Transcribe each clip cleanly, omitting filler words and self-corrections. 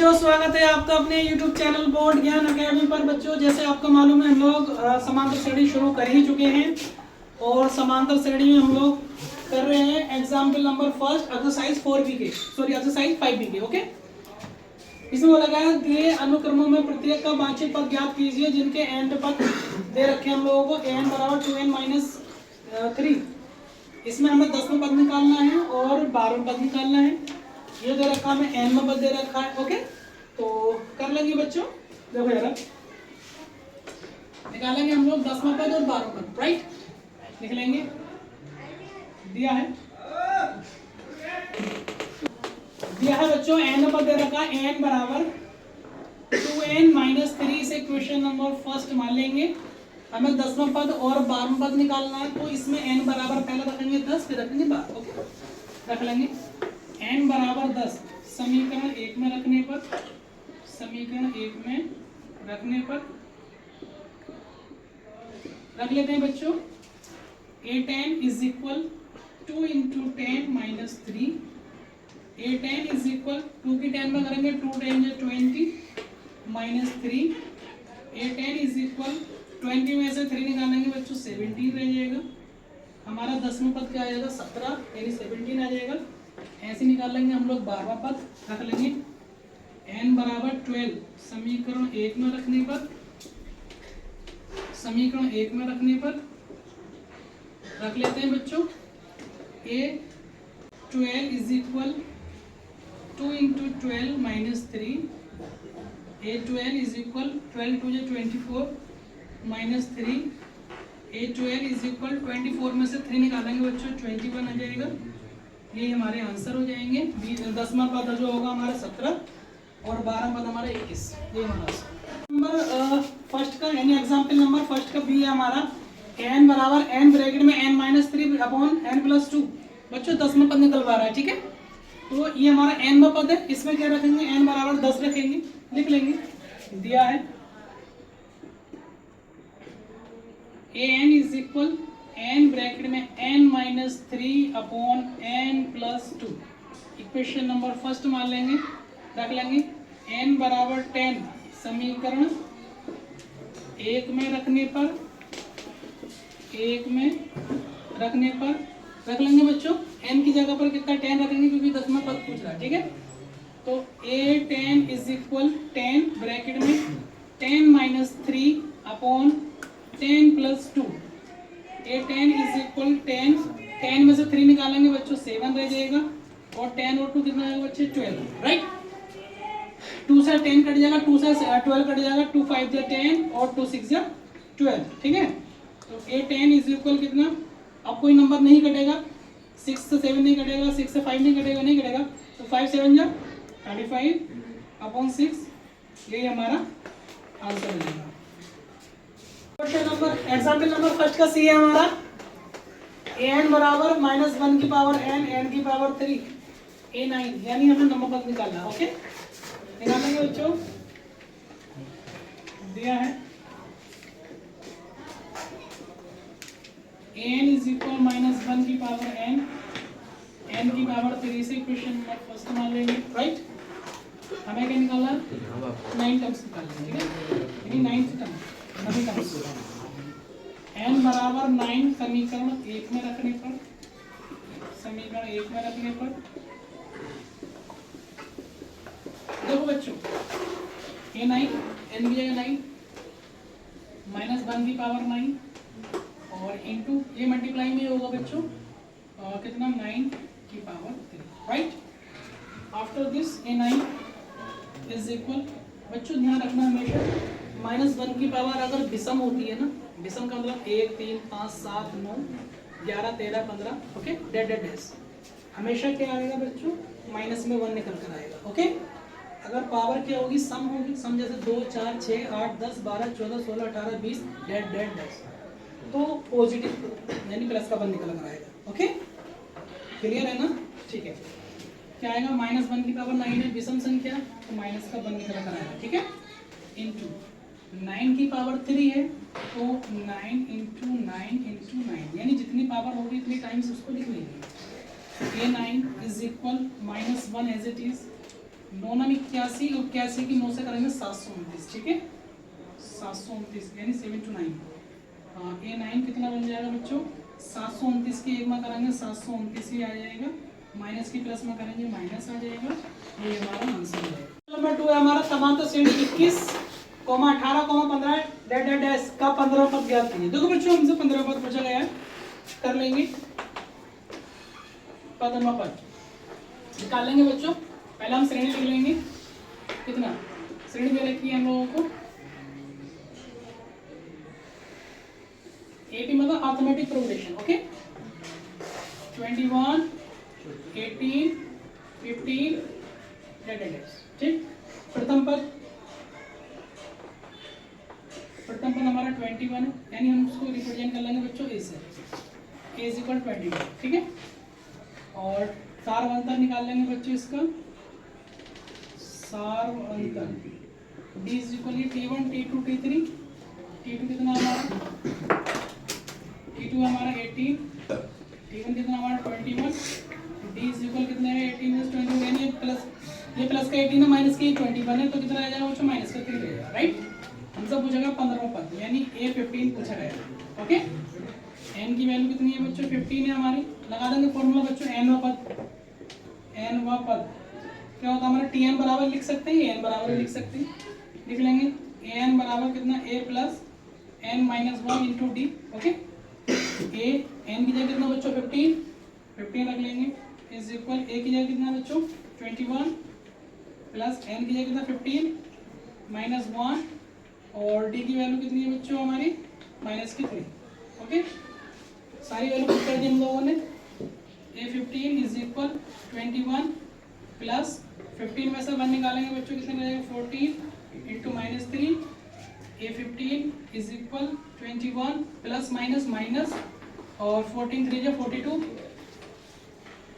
बच्चों, स्वागत है आपका अपने YouTube चैनल बोर्ड ज्ञान अकेडमी पर। बच्चों, जैसे आपको मालूम है हम लोग समांतर श्रेणी शुरू कर ही चुके हैं और समांतर श्रेणी में हम लोग कर रहे हैं example number first exercise 4B के एक्सरसाइज 5B के। ओके, इसमें बोला गया दिए अनुक्रमों में प्रत्येक का वांछित पद ज्ञात कीजिए जिनके एंड पद दे रखे हम लोगों को n बराबर 2n - 3। इसमें हमें 10वां पद निकालना है और 12वां पद निकालना है। ये दे रखा है, हमें n पद दे रखा है। ओके, तो कर लेंगे बच्चों। देखो यार, निकालेंगे हम लोग 10वां पद और 12वां पद। राइट, लिख लेंगे। दिया है बच्चों, n पद दे रखा है, n बराबर 2n - 3 से क्वेश्चन नंबर फर्स्ट मान लेंगे। हमें 10वां पद और 12वां पद निकालना है, तो इसमें n बराबर पहले रखेंगे 10, फिर रखेंगे 12। ओके, रख लेंगे n बराबर 10 समीकरण 1 में रखने पर, रख लेते हैं बच्चों। a10 is equal 2 × 10 - 3। a10 is equal 2 की 10 में करेंगे 2 × 10 = 20 - 3। a10 इज इक्वल 20 में से 3 निकालेंगे बच्चों 17 रह जाएगा। हमारा 10वां पद क्या आ जाएगा 17, यानी 17 आ जाएगा। ऐसे निकाल लेंगे हम लोग 12वां पद। रख लेंगे n बराबर 12 समीकरण 1 में रखने पर, रख लेते हैं बच्चों। a12 is equal 2 × 12 - 3। a12 is equal 12 × 2 = 24 - 3। a12 is equal 24 में से 3 निकालेंगे बच्चों 21 आ जाएगा। ये हमारे आंसर हो जाएंगे। 10वां पद जो होगा हमारा 17 और 12वां पद हमारा 21। ये हमारा नंबर फर्स्ट का यानी एग्जाम्पल नंबर फर्स्ट का बी है हमारा। n बराबर n ब्रैकेट में n - 3 अपॉन n + 2। बच्चों 10वां पद निकल पा रहा है, ठीक है। तो ये हमारा nवां पद है, इसमें क्या रखेंगे n बराबर 10 रखेंगे, लिख लेंगे। दिया है an is equal n bracket में n - 3 upon n + 2। Equation number first मान लेंगे, रख लेंगे n बराबर 10 समीकरण 1 में रखने पर, रख लेंगे बच्चों। n की जगह पर कितना 10 रखेंगे क्योंकि 10वां पद पूछ रहा है, ठीक है। तो a10 इज इक्वल 10 ब्रैकेट में 10 - 3 अपॉन 10 + 2। a10 इज इक्वल 10 में से 3 निकालेंगे बच्चों 7 रह जाएगा और 10 और 2 कितना आएगा बच्चे 12। राइट, 2 से 10 कट जाएगा, 2 से 12 कट जाएगा, 2 × 5 = 10 और 2 × 6 = 12, ठीक है। तो a10 इज इक्वल कितना, अब कोई नंबर नहीं कटेगा, 6 से 7 नहीं कटेगा, 6 से 5 नहीं कटेगा, तो 5 × 7 = 35 अपॉन 6। यही हमारा आंसर हो जाएगा। Question number example number first का सी है हमारा। an बराबर -1 की पावर n की पावर 3 a9, यानी हमें नंबर पद निकालना है। ओके, निकालेंगे बच्चों। दिया है an इज इक्वल -1 की पावर n की पावर 3 से क्वेश्चन नंबर फर्स्ट मान लेंगे। राइट, हमें क्या निकालना है 9 टर्म्स निकालना है, ठीक है, यानी 9th टर्म सभी टर्म्स। n बराबर 9 समीकरण 1 में रखने पर, देखो बच्चों a9 n की जगह 9 -1 की पावर 9 और इनटू ये मल्टीप्लाई में होगा बच्चों कितना 9 की power 3। Right, after this a9 is equal, बच्चों ध्यान रखना हमेशा -1 की पावर अगर विषम होती है ना, विषम का मतलब 1 3 5 7 9 11 13 15, ओके, डैश हमेशा क्या आएगा बच्चों माइनस में 1 निकल कर आएगा। ओके, अगर पावर क्या होगी सम होगी, सम जैसे 2 4 6 8 10 12 14 16 18 20 डैश, तो पॉजिटिव यानी प्लस का 1 निकल कर आएगा। ओके, क्लियर है ना, ठीक है। क्या आएगा -1 की पावर 9 है, विषम संख्या, तो माइनस का 1 निकल कर आएगा, ठीक है। इनटू 9 की पावर 3 है तो 9 × 9 × 9, यानी जितनी पावर होगी इतनी टाइम्स उसको लिख लेंगे। a9 is equal -1 as it is 9 9 81, 81 की 9 से करेंगे 729, ठीक है 729 यानी 7 to 9। ये 9 कितना बन जाएगा बच्चों, 729 की एक में करेंगे 729 ही आ जाएगा, माइनस की प्लस में करेंगे माइनस आ जाएगा, ये हमारा आंसर है। नंबर 2 है हमारा समांतर श्रेणी 21, 18, 15 डैश डैश डैश का 15 पद ज्ञात कीजिए। देखो बच्चों हमसे 15 पद पूछा गया है, कर लेंगे पद निकाल लेंगे बच्चों। पहले हम श्रेणी लिख लेंगे, कितना श्रेणी दे रखी है हम लोगों को 80 मतलब अर्थमेटिक प्रोग्रेशन, ओके 21, 18, 15 ठीक। प्रथम पद हमारा 21 है, यानी हम उसको रिप्रेजेंट कर लेंगे बच्चों ए से, a इज इक्वल 21, ठीक है। और सार अंतर निकाल लेंगे बच्चों इसका, सार अंतर d is equal t1, t2, t3, t2 कितना हमारा t2 हमारा 18, t1 कितना हमारा 21, d इज इक्वल कितना है 18 + 21, यानी ये प्लस का 18 है माइनस का 21 है, तो कितना आ जाएगा बच्चों माइनस का 3 रहेगा, राइट। हमसे पूछेगा 15वां पद यानी a 15 पूछा गया, ओके। n की वैल्यू कितनी है बच्चों 15 है हमारी, लगा देंगे फॉर्मूला बच्चों n वा पद क्या होता है हमारा tn बराबर लिख सकते हैं, n बराबर लिख सकते हैं, लिख लेंगे an बराबर कितना a plus n minus 1 into D, okay. a n की जगह कितना बच्चों 15 रख लेंगे, इज इक्वल a की जगह कितना बच्चों 21 प्लस n की जगह कितना 15 माइनस 1 और d की वैल्यू कितनी है बच्चों हमारी माइनस की 3, ओके। सारी वैल्यू पुट कर दी हम लोगों ने, a15 इज इक्वल 21 प्लस 15 में से 1 निकालेंगे बच्चों कितने रहेगा 14 into minus 3, a15 is equal 21 plus minus minus और 14 3 जा 42,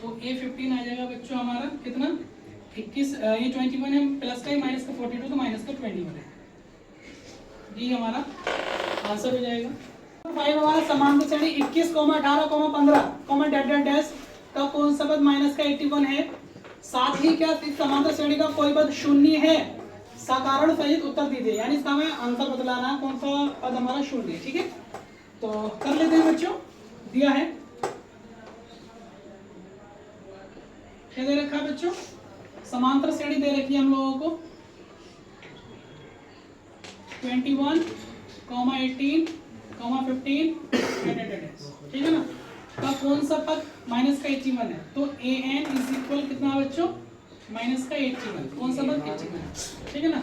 तो a15 आ जाएगा बच्चों हमारा कितना 21, ये 21 है प्लस का माइनस का 42 तो माइनस का 21 है, ये हमारा आंसर हो जाएगा। 5 हमारा समांतर श्रेणी 21, 18, 15 डैश डैश डैश का कौन सा पद माइनस का 81 है, साथ ही क्या समांतर श्रेणी का कोई पद शून्य है, साधारण सहित उत्तर दीजिए, यानी इसका हमें आंसर बतलाना है कौन सा पद हमारा शून्य है, ठीक है। तो कर लेते हैं बच्चों, दिया है क्या दे रखा है बच्चों, समांतर श्रेणी दे रखी है हम लोगों को 21, 18, 15 ठीक है ना, का कौन सा पद माइनस का 81 है, तो an इज इक्वल कितना बच्चों माइनस का 81, कौन सा पद 81, ठीक है ना।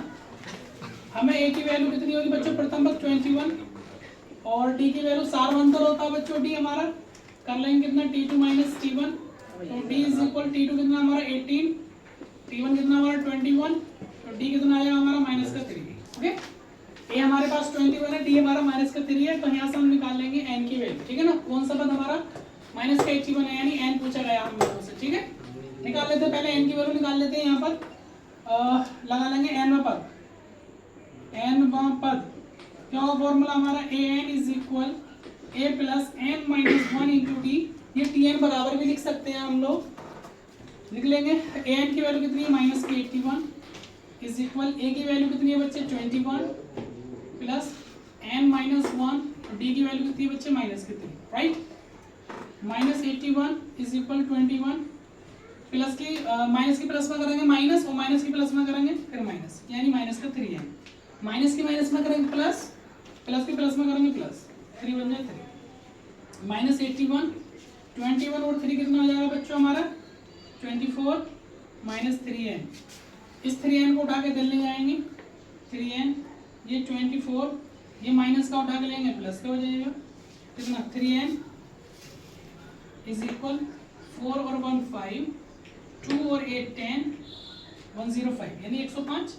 हमें a की वैल्यू कितनी होगी बच्चों, प्रथम पद 21 और d की वैल्यू सार्वंतर होता है बच्चों d हमारा, कर लेंगे कितना t2 माइनस t1, तो d इज इक्वल t2 कितना हमारा 18, t1 कितना हमारा 21, तो d कितना आएगा हमारा माइनस का 3, ओके। a हमारे पास 21 है, d हमारा माइनस का 3 है, तो यहाँ से हम निकाल लेंगे n की वैल्यू, ठीक है ना। कौन सा पद हमारा माइनस का 81 है, यानी n पूछा गया हम लोगों से, ठीक है। निकाल लेते हैं, पहले n की वैल्यू निकाल लेते हैं, यहाँ पर लगा लेंगे n पद, n पद क्या होगा फॉर्मूला हमारा an is equal a plus n minus 1 into D, ये tn बराबर भी लिख सकते हैं हम लोग, लिख लेंगे an की वैल्यू कितनी है माइनस की 81 इज इक्वल a की वैल्यू कितनी है बच्चे 21 प्लस n माइनस 1, d की वैल्यू कितनी है बच्चे माइनस की 3, right. Minus 81 is equal 21 plus की माइनस की प्लस में करेंगे माइनस और माइनस की प्लस में करेंगे फिर माइनस, यानी माइनस का 3 है, माइनस की माइनस में करेंगे प्लस, प्लस की प्लस में करेंगे प्लस, 3 बन जाए 3, माइनस 81, 21 और 3 कितना हो जाएगा बच्चों हमारा 24 माइनस 3n, इस 3n को उठा के दिल ले जाएंगे 3n, ये 24, ये माइनस का उठा के लेंगे प्लस का हो जाएगा कितना 3n इज इक्वल 4 और 1 5, 2 और 8 10, 105 यानी 105,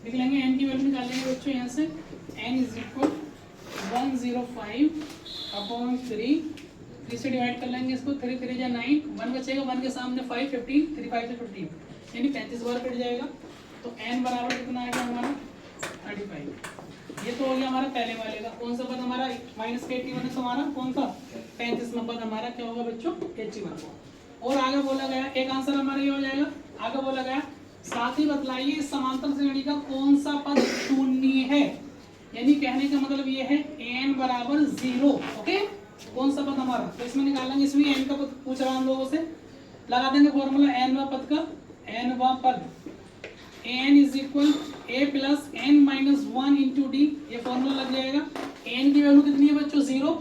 लिख लेंगे n की वैल्यू निकाल लेंगे बच्चों यहाँ से, n इज इक्वल 105 अपॉन 3 से डिवाइड कर लेंगे इसको, 3 3 जा 9, 1 बचेगा, 1 के सामने 5 15, 3 5 से 15 यानी 35 बार कट जाएगा, तो n बराबर कितना आएगा हमारा 35। ये तो हो गया हमारा पहले वाले का, कौन सा पद हमारा माइनस का 81 है, तो हमारा कौन सा 35वां पद हमारा क्या होगा बच्चों 81। और आगे बोला गया एक आंसर हमारा ये हो जाएगा, आगे बोला गया साथ ही बतलाइए इस समांतर श्रेणी का कौन सा पद शून्य है। यानी कहने का मतलब ये है n बराबर 0। ओके, कौन सा पद हमारा, तो इसमें निकालेंगे, इसमें n का पद पूछ रहा हम लोगों से, लगा देंगे फॉर्मूला nवा पद का, nवा पद n is equal a plus n minus 1 into D, ये फॉर्मूला लग जाएगा। n की वैल्यू कितनी है बच्चों 0,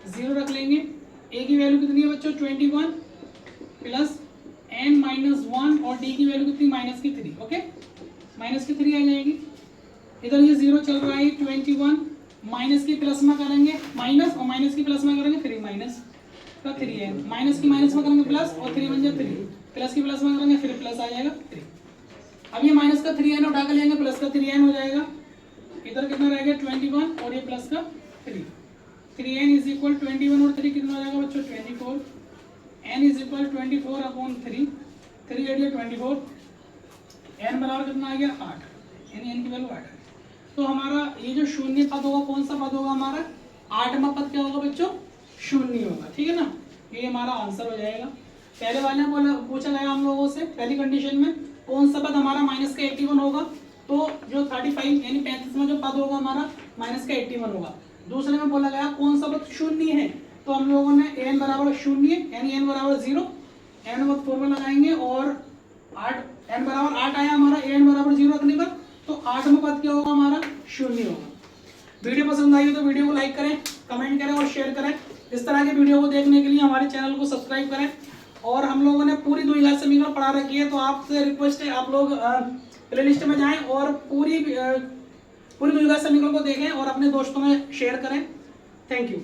0 रख लेंगे। a की वैल्यू कितनी है बच्चों 21 प्लस n माइनस 1 और d की वैल्यू कितनी माइनस की 3। ओके, माइनस की 3 आ जाएगी। इधर ये 0 चल रहा है, 21 माइनस की प्लस में करेंगे माइनस, और माइनस की प्लस में करेंगे 3 माइनस का 3 है, माइनस की माइनस में करेंगे प्लस और 3 बन जाए 3, प्लस की प्लस में करेंगे फिर प्लस आ जाएगा 3। अब ये माइनस का 3n उठा कर लेंगे, प्लस का 3n हो जाएगा। इधर कितना रहेगा 21 और ये प्लस का 3, 3n इज इक्वल 21 और 3 कितना हो जाएगा बच्चों 24, n is equal 24 upon 3, 3 8 24, n बराबर कितना आ गया 8, यानी n की वैल्यू 8 है। तो हमारा ये जो शून्य पद होगा कौन सा पद होगा हमारा, 8वां पद क्या होगा बच्चों शून्य होगा। ठीक है ना, ये हमारा आंसर हो जाएगा। पहले वाले में पूछा गया हम लोगों से पहली कंडीशन में कौन सा पद हमारा माइनस का 81 होगा, तो जो 35 यानी 35 में जो पद होगा हमारा माइनस का 81 होगा। दूसरे में बोला गया कौन सा पद शून्य है, तो हम लोगों ने n बराबर शून्य यानी n बराबर 0, n वक्त फॉर्मूला लगाएंगे और 8 n बराबर 8 आया हमारा, n बराबर 0 रखने पर तो 8वां पद क्या होगा हमारा शून्य होगा। वीडियो पसंद आई हो तो वीडियो को लाइक करें, कमेंट करें और शेयर करें। इस तरह के वीडियो को देखने के लिए हमारे चैनल को सब्सक्राइब करें। और हम लोगों ने पूरी द्विघात समीकरण पढ़ा रखी है, तो आपसे रिक्वेस्ट है आप लोग प्लेलिस्ट में जाएं और पूरी द्विघात समीकरण को देखें और अपने दोस्तों में शेयर करें। Thank you.